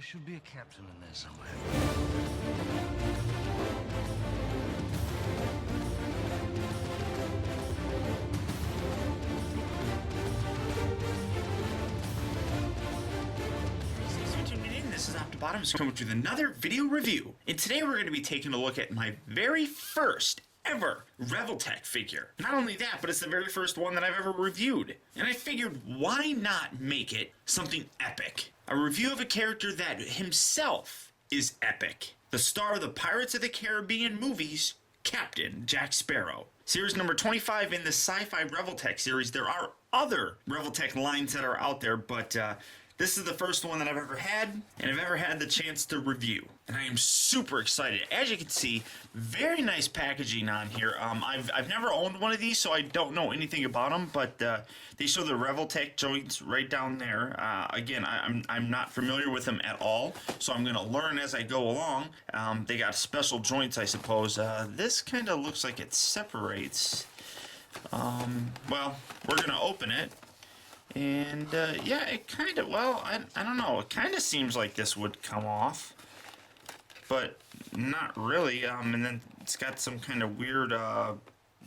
there should be a captain in there somewhere. Thanks for tuning in. This is Optibotimus coming with another video review. And today we're going to be taking a look at my very first ever Revoltech figure. Not only that, but it's the very first one that I've ever reviewed. And I figured, why not make it something epic? A review of a character that himself is epic. The star of the Pirates of the Caribbean movies, Captain Jack Sparrow. Series number 25 in the Sci-Fi Revoltech series. There are other Revoltech lines that are out there, but this is the first one that I've ever had, and I've ever had the chance to review. And I am super excited. As you can see, very nice packaging on here. I've never owned one of these, so I don't know anything about them, but they show the Revoltech Joints right down there. Again, I'm not familiar with them at all, so I'm going to learn as I go along. They got special joints, I suppose. This kind of looks like it separates. Well, we're going to open it. And, yeah, it kind of, well, I don't know, it kind of seems like this would come off, but not really, and then it's got some kind of weird,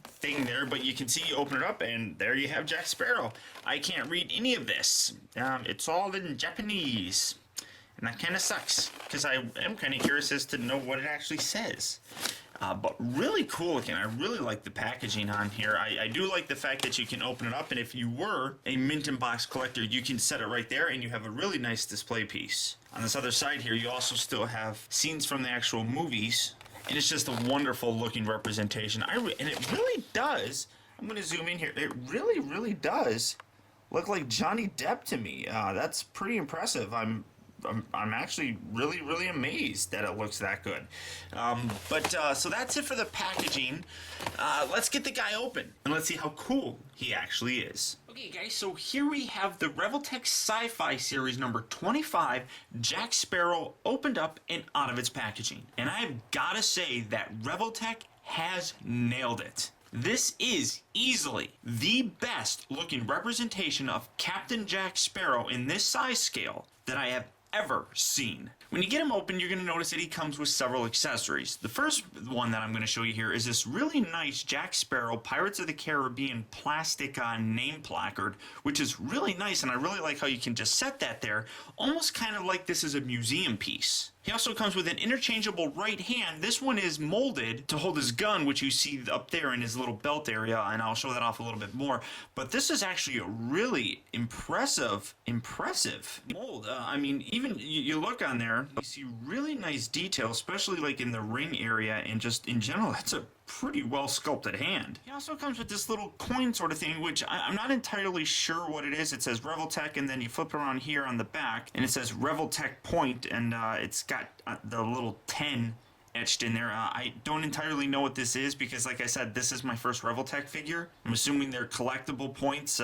thing there, but you can see, you open it up, and there you have Jack Sparrow. I can't read any of this. It's all in Japanese, and that kind of sucks, because I am kind of curious as to know what it actually says. But really cool looking. I really like the packaging on here. I do like the fact that you can open it up, and if you were a mint in box collector, you can set it right there and you have a really nice display piece. On this other side here, you also still have scenes from the actual movies, and it's just a wonderful looking representation. And it really does, I'm going to zoom in here, it really does look like Johnny Depp to me. That's pretty impressive. I'm actually really amazed that it looks that good. So that's it for the packaging. Let's get the guy open and let's see how cool he actually is. Okay guys, so here we have the Revoltech Sci-Fi Series number 25, Jack Sparrow, opened up and out of its packaging. And I've got to say that Revoltech has nailed it. This is easily the best looking representation of Captain Jack Sparrow in this size scale that I have ever seen. When you get him open, you're going to notice that he comes with several accessories. The first one that I'm going to show you here is this really nice Jack Sparrow Pirates of the Caribbean plastic name placard, which is really nice, and I really like how you can just set that there, almost kind of like this is a museum piece. He also comes with an interchangeable right hand. This one is molded to hold his gun, which you see up there in his little belt area, and I'll show that off a little bit more. But this is actually a really impressive mold. I mean, even you look on there, you see really nice detail, especially like in the ring area, and just in general, that's a pretty well sculpted hand. He also comes with this little coin sort of thing, which I'm not entirely sure what it is. It says Revoltech, and then you flip around here on the back, and it says Revoltech Point, and it's got the little 10 etched in there. I don't entirely know what this is because, like I said, this is my first Revoltech figure. I'm assuming they're collectible points.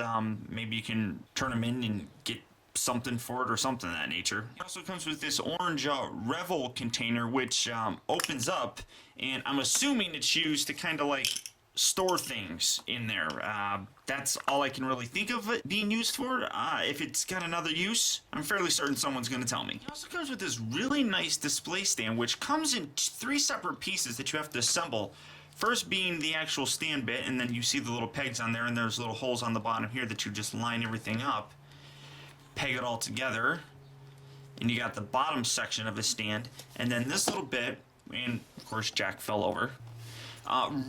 Maybe you can turn them in and get something for it or something of that nature. It also comes with this orange Revel container, which opens up, and I'm assuming it's used to kind of like store things in there. That's all I can really think of it being used for. If it's got another use, I'm fairly certain someone's going to tell me. It also comes with this really nice display stand, which comes in 3 separate pieces that you have to assemble. First being the actual stand bit, and then you see the little pegs on there, and there's little holes on the bottom here that you just line everything up, peg it all together, and you got the bottom section of the stand, and then this little bit, and of course Jack fell over.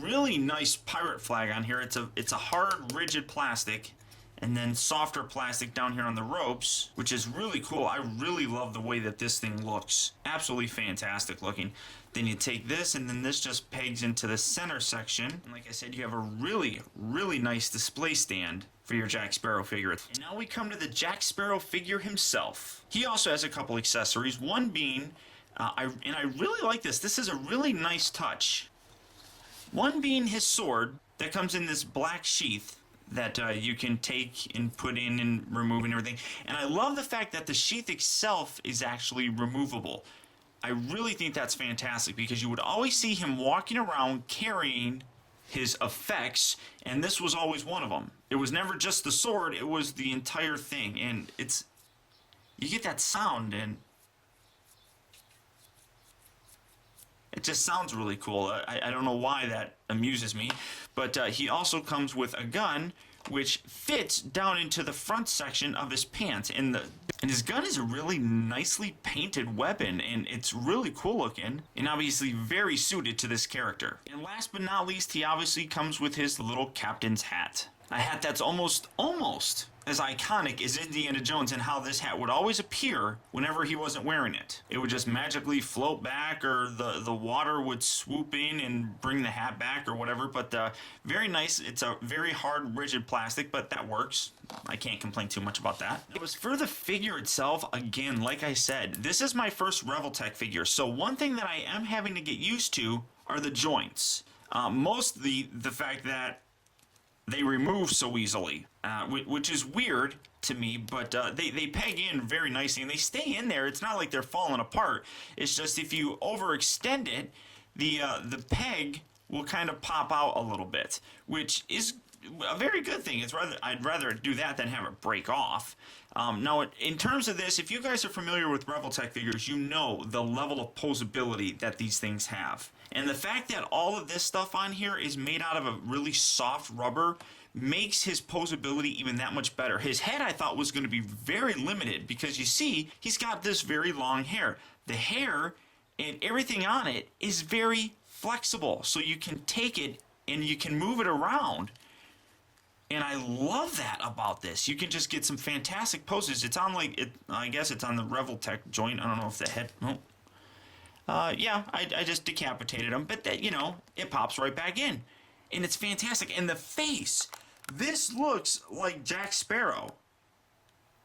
Really nice pirate flag on here. It's a hard, rigid plastic, and then softer plastic down here on the ropes, which is really cool. I really love the way that this thing looks. Absolutely fantastic looking. Then you take this, and then this just pegs into the center section. And like I said, you have a really nice display stand for your Jack Sparrow figure. And now we come to the Jack Sparrow figure himself. He also has a couple accessories, one being, I really like this. This is a really nice touch. One being his sword that comes in this black sheath that you can take and put in and remove and everything. And I love the fact that the sheath itself is actually removable. I really think that's fantastic because you would always see him walking around carrying his effects, and this was always one of them. It was never just the sword, it was the entire thing, and you get that sound, and It just sounds really cool. I don't know why that amuses me, but he also comes with a gun which fits down into the front section of his pants, and his gun is a really nicely painted weapon, and it's really cool looking, and obviously very suited to this character. And last but not least, he obviously comes with his little captain's hat. A hat that's almost as iconic as Indiana Jones, and how this hat would always appear whenever he wasn't wearing it. It would just magically float back, or the water would swoop in and bring the hat back or whatever, but very nice. It's a very hard, rigid plastic, but that works. I can't complain too much about that. It was for the figure itself, again, like I said, this is my first Revoltech figure, so one thing that I am having to get used to are the joints. Mostly the fact that they remove so easily, which is weird to me, but they peg in very nicely, and they stay in there. It's not like they're falling apart. It's just if you overextend it, the peg will kind of pop out a little bit, which is a very good thing. I'd rather do that than have it break off. Now, in terms of this, if you guys are familiar with Revoltech figures, you know the level of poseability that these things have. And the fact that all of this stuff on here is made out of a really soft rubber makes his poseability even that much better. His head, I thought, was going to be very limited because you see, he's got this very long hair. The hair and everything on it is very flexible, so you can take it and you can move it around. And I love that about this. You can just get some fantastic poses. It's on I guess it's on the Revoltech joint. I don't know if the head, yeah, I just decapitated him, but that, it pops right back in. And it's fantastic. And the face, this looks like Jack Sparrow.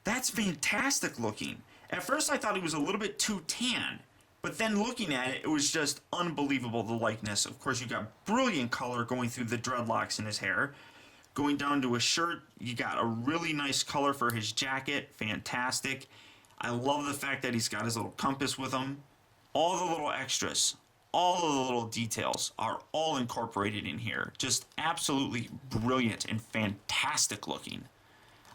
That's fantastic looking. At first I thought he was a little bit too tan, but then looking at it, it was just unbelievable, the likeness. Of course, you got brilliant color going through the dreadlocks in his hair. Going down to his shirt, you got a really nice color for his jacket. Fantastic. I love the fact that he's got his little compass with him. All the little extras, all of the little details are all incorporated in here. Just absolutely brilliant and fantastic looking.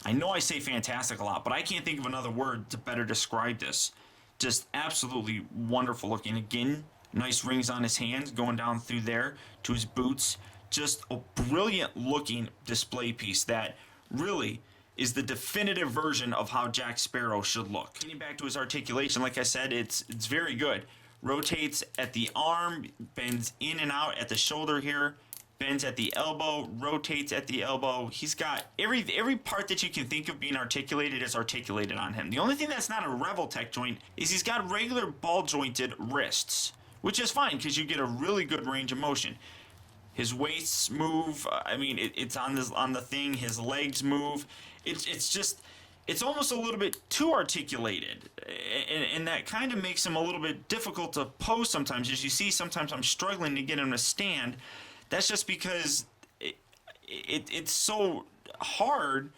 I know I say fantastic a lot, but I can't think of another word to better describe this. Just absolutely wonderful looking. Again, nice rings on his hands going down through there to his boots. Just a brilliant looking display piece that really is the definitive version of how Jack Sparrow should look. Getting back to his articulation, like I said, it's very good. Rotates at the arm, bends in and out at the shoulder here, bends at the elbow, rotates at the elbow. He's got every part that you can think of being articulated is articulated on him. The only thing that's not a Revoltech joint is he's got regular ball jointed wrists, which is fine because you get a really good range of motion. His waists move. I mean, it's on the thing. His legs move. It's almost a little bit too articulated, and that kind of makes him a little bit difficult to pose sometimes. As you see, sometimes I'm struggling to get him to stand. That's just because it's so hard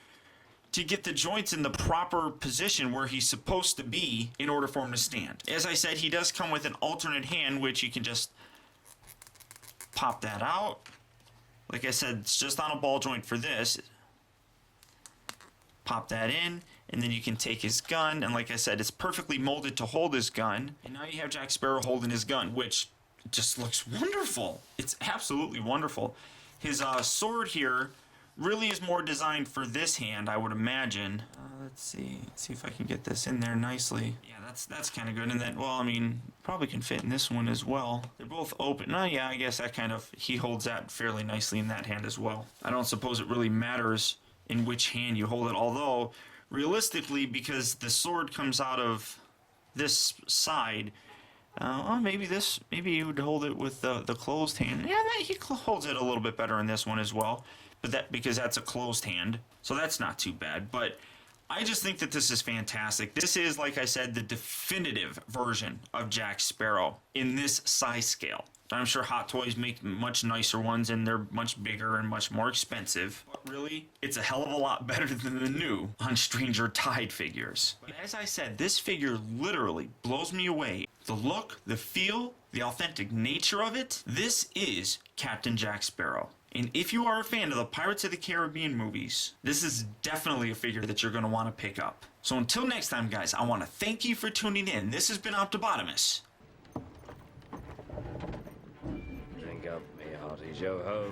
to get the joints in the proper position where he's supposed to be in order for him to stand. As I said, he does come with an alternate hand, which you can just pop that out. Like I said, it's just on a ball joint for this. Pop that in, and then you can take his gun, and like I said, it's perfectly molded to hold his gun. And now you have Jack Sparrow holding his gun, which just looks wonderful. It's absolutely wonderful. His sword here really is more designed for this hand, I would imagine. Let's see if I can get this in there nicely. Yeah, that's kind of good. And then, well, I mean, probably can fit in this one as well. They're both open. Oh, yeah, I guess that he holds that fairly nicely in that hand as well. I don't suppose it really matters in which hand you hold it, although realistically, because the sword comes out of this side, well, maybe you would hold it with the closed hand. Yeah, he holds it a little bit better in this one as well, but because that's a closed hand, so that's not too bad. But I just think that this is fantastic. This is, like I said, the definitive version of Jack Sparrow in this size scale. I'm sure Hot Toys make much nicer ones, and they're much bigger and much more expensive. But really, it's a hell of a lot better than the new on Stranger Tide figures. But as I said, this figure literally blows me away. The look, the feel, the authentic nature of it, this is Captain Jack Sparrow. And if you are a fan of the Pirates of the Caribbean movies, this is definitely a figure that you're going to want to pick up. So until next time, guys, I want to thank you for tuning in. This has been Optibotimus. parties, yo ho.